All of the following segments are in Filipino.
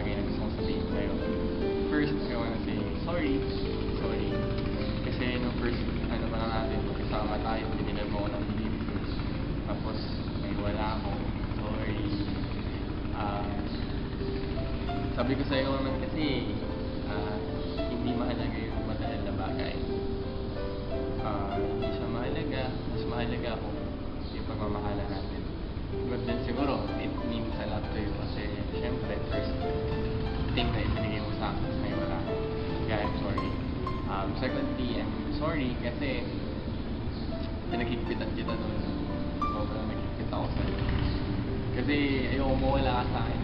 bagay na gusto kong sabihin ngayon. First, I wanna say sorry. Sorry. Kasi nung first, ano pa lang natin, magkasama tayo, binilan mo ako ng believe ko. Tapos, may wala ako. Sorry. Sabi ko sa'yo naman kasi, hindi mahalaga yung material na bagay. Hindi siya mahalaga. Mas mahalaga ako yung pagmamahala natin. But then siguro, it means a lot to you kasi syempre, first thing na ibinigay mo sa akin is may wala. Kaya I'm sorry. Secondly, I'm sorry kasi pinagkikpitan kita nun. Sobrang nagkikpit ako sa'yo. Kasi ayoko mawala ka sa akin.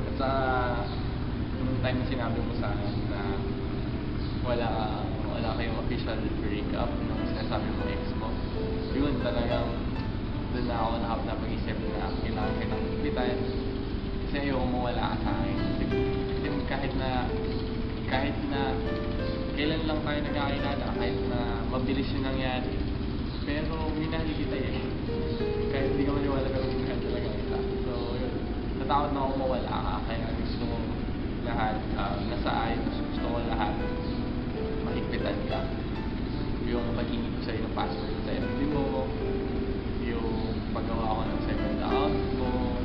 At sa nung time na sinabi mo sa akin na wala kayong official breakup nung sinasabi mo ex mo, yun talagang doon na ako napag-isip na kailangan kitang higpitan kasi ayoko mawala ka sa akin. Kasi kahit na kailan lang tayo nagkakilala, kahit na mabilis yung nangyari, pero minahal kita eh. Kahit hindi ka maniwala, pero minahal talaga kita. So yun, natakot na ako mawala ka, kaya gusto ko lahat nasa ayos, gusto ko lahat mahigpitan ka. Yung pag-ingin ko sa'yo ng password sa FB mo, yung paggawa ko ng second account mo,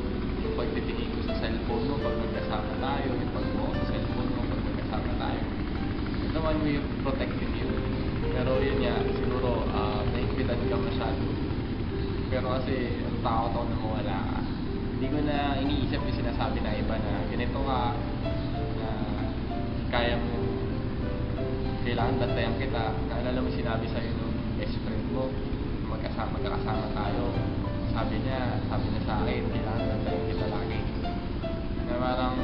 yung pagtitingin ko sa cellphone mo pag magkasama tayo, yung pagbuo sa cellphone mo pag magkasama tayo. It's the one way of protecting you. Pero yun nga, siguro nahigpitan ka masyado. Pero kasi ang takot ako na mawala ka. Hindi ko na iniisip yung sinasabi na iba na ganito ka, na kaya mo, kailangan bantayan kita. Naalala mo sinabi sa'yo nung best friend mo, magkakasama tayo. Sabi niya sa akin, kailangan bantayan kita lagi. Na parang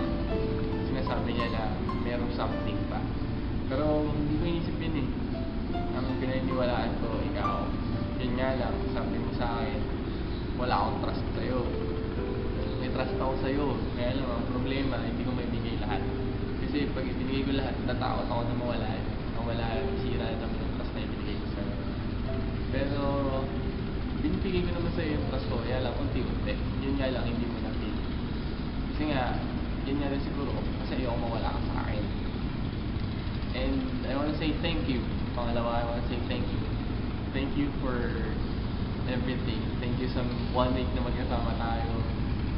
sinasabi niya na merong something pa. Pero hindi ko inisip yun eh. Ang pinaniniwalaan ko, ikaw, yun nga lang, sabi mo sa akin, wala akong trust sa'yo. May trust ako sa'yo. Kaya lang, ang problema, hindi ko maibigay lahat. Kasi pag ibinigay ko lahat, natakot ako na mawala. Sira naman yung trust na ibinigay ko sa'yo. Pero, binibigay ko naman sa'yo yung trust ko, kaya lang, unti-unti. Yun nga lang, hindi mo na-feel. Kasi nga, yun nga rin siguro, kasi ayoko mawala ka sa akin. And I wanna say thank you. Pangalawa, I wanna say thank you. Thank you for everything. Thank you sa 1 week na magkasama tayo.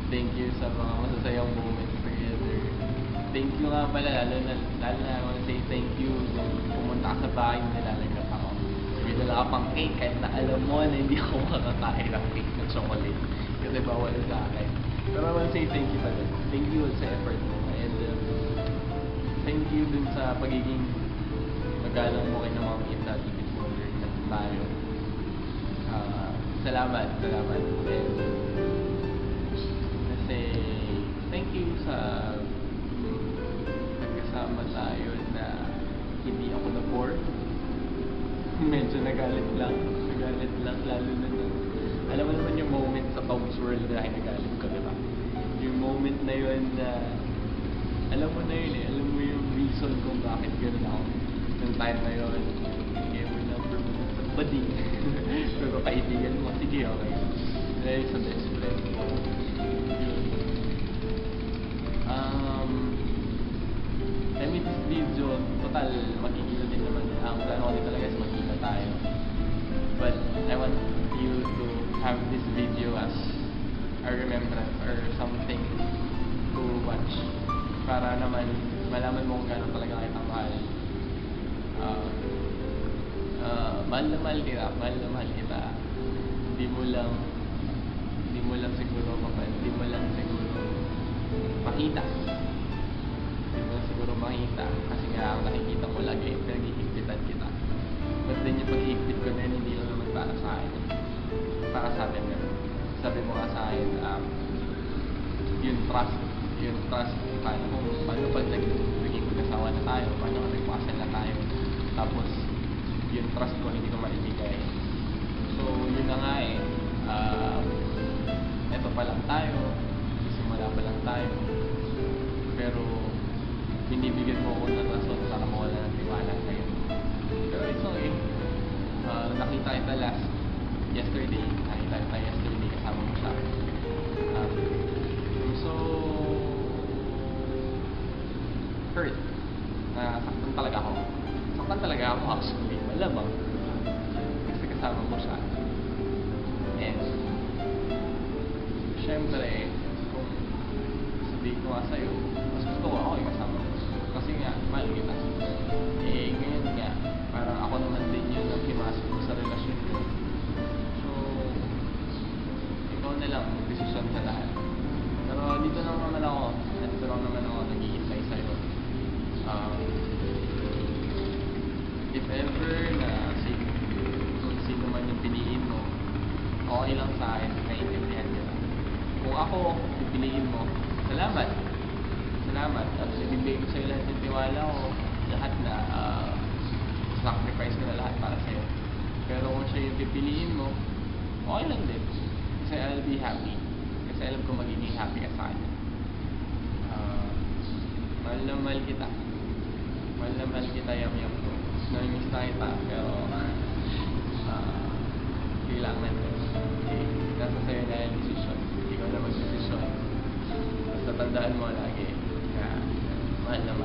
Thank you sa mga masasayang moments together. Thank you nga pala, lalo na I wanna say thank you nung pumunta ka sa bahay na nilalagyan ako. May dala ka pang cake kahit na alam mo na hindi ako makakain ng cake ng chocolate. Kasi bawal sa akin. Pero I wanna say thank you pala. Thank you sa effort mo. And thank you dun sa pagiging magalang mo kay na mga kita before na tayo. Salamat. And kasi thank you sa nagkasama tayo na hindi ako na-bore. Medyo nagalit lang, lalo na alam mo naman yung moment sa Tom's World na nagalit ko, diba? Yung moment na yun na alam mo na yun eh, alam mo yung reason kung bakit gano'n ako. Yung time na yun, bigay mo number mo sa bading. Pero kaibigan mo, sige okay. Dahil sa best friend mo. Yun. I mean, this video, total, magkikita din naman. Ang plano ko din talaga is magkita tayo. But I want you to have this video as a remembrance or something to watch. Para naman malaman mo kung gano'n talaga kitang mahal. Mahal na mahal kita. Hindi mo lang siguro makita. Kasi nga ang nakikita mo lagi, pinag-ihigpitan kita. But then yung pag-ihigpit ko na yun, hindi lang naman para sa akin. Para sa atin na. Sabi mo nga sa akin, yung trust, paano pag naging mag-asawa na tayo, paano kung nagpakasal na tayo, tapos yung trust ko hindi ko maibigay. So yun na nga eh, eto pa lang tayo, simula pa lang tayo, pero binibigyan mo ako ng rason para mawala ng tiwala sa'yo. Pero it's okay. Nakita kita yesterday, kasama mo siya. So hurt. Nasaktan talaga ako. Saktan talaga ako actually. Malamang. Kasi kasama mo siya. And, syempre, kung sabihin ko nga sa'yo, mas gusto ko ako yung kasama mo. Kasi nga, mahal kita. Eh, ngayon nga, parang ako naman din yun ang himasok ko sa relasyon ko. So, ikaw na lang mag-desisyon sa lahat. Pero dito lang naman ako naghihintay sa'yo. If ever na kung sino man yung piliin mo, okay lang sa akin, naiintindihan kita. Kung ako, pipiliin mo, salamat. Salamat. At ibibigay ko sa'yo lahat yung tiwala ko, lahat na sacrifice ko na lahat para sa'yo. Pero kung siya yung pipiliin mo, okay lang din. Kasi I'll be happy. Kasi alam ko magiging happy ka sa kanya. Mahal na mahal kita. Mahal na mahal kita, yam-yam ko. Namimiss na kita, pero kailangan ko. Okay, nasa sa'yo na yung desisyon. Ikaw na mag-desisyon. Basta tandaan mo lagi na mahal na